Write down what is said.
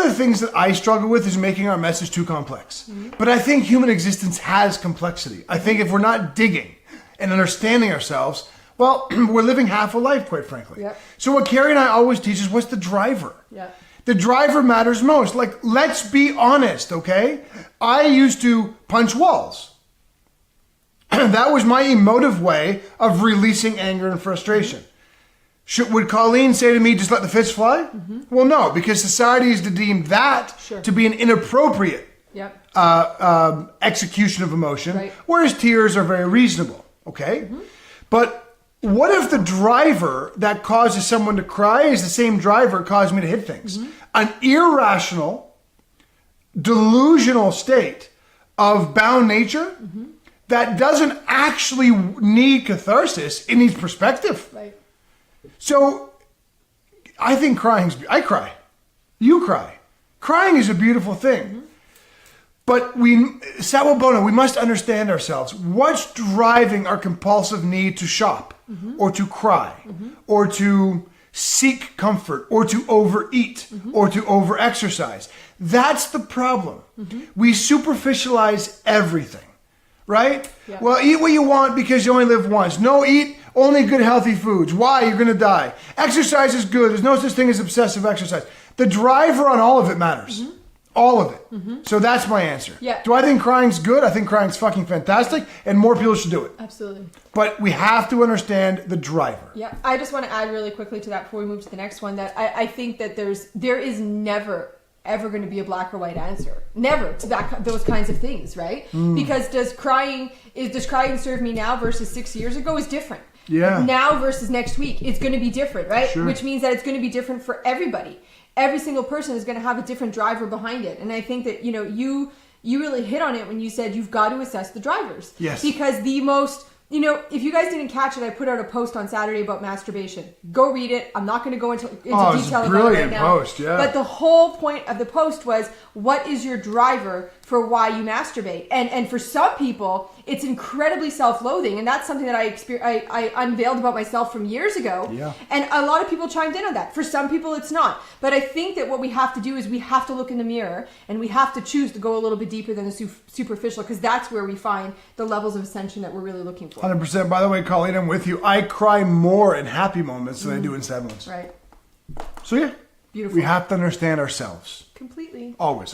One of the things that I struggle with is making our message too complex. But I think human existence has complexity. I think if we're not digging and understanding ourselves, well, we're living half a life, quite frankly. Yep. So what Carrie and I always teach is what's the driver? Yep. The driver matters most. Like, let's be honest, okay? I used to punch walls. That was my emotive way of releasing anger and frustration. Would Colleen say to me, just let the fist fly? Well, no, because society is to deem that to be an inappropriate execution of emotion, whereas tears are very reasonable, okay? But what if the driver that causes someone to cry is the same driver causing me to hit things? An irrational, delusional state of bound nature that doesn't actually need catharsis, it needs perspective. Right. So I think I cry. You cry. Crying is a beautiful thing. But Sawabona, we must understand ourselves. What's driving our compulsive need to shop or to cry or to seek comfort or to overeat or to overexercise? That's the problem. We superficialize everything, right? Yeah. Well, eat what you want because you only live once. No, eat only good healthy foods. Why? You're going to die. Exercise is good. There's no such thing as obsessive exercise. The driver on all of it matters. All of it. So that's my answer. Yeah. Do I think crying's good? I think crying's fucking fantastic and more people should do it. Absolutely. But we have to understand the driver. Yeah. I just want to add really quickly to that before we move to the next one that I think that there is never ever going to be a black or white answer. Never to those kinds of things, right? Because does crying serve me now versus 6 years ago is different. Yeah. Now versus next week, it's going to be different, right? Sure. Which means that it's going to be different for everybody. Every single person is going to have a different driver behind it. And I think that, you really hit on it when you said you've got to assess the drivers. Yes. Because the most, if you guys didn't catch it, I put out a post on Saturday about masturbation. Go read it. I'm not going to go into detail it's a about it brilliant right now. post, yeah. But the whole point of the post was, what is your driver for why you masturbate? And for some people, it's incredibly self-loathing, and that's something that I unveiled about myself from years ago. Yeah. And a lot of people chimed in on that. For some people, it's not. But I think that what we have to do is we have to look in the mirror, and we have to choose to go a little bit deeper than the superficial, because that's where we find the levels of ascension that we're really looking for. 100%. By the way, Colleen, I'm with you. I cry more in happy moments than I do in sad ones. Right. So yeah. Beautiful. We have to understand ourselves. Completely. Always.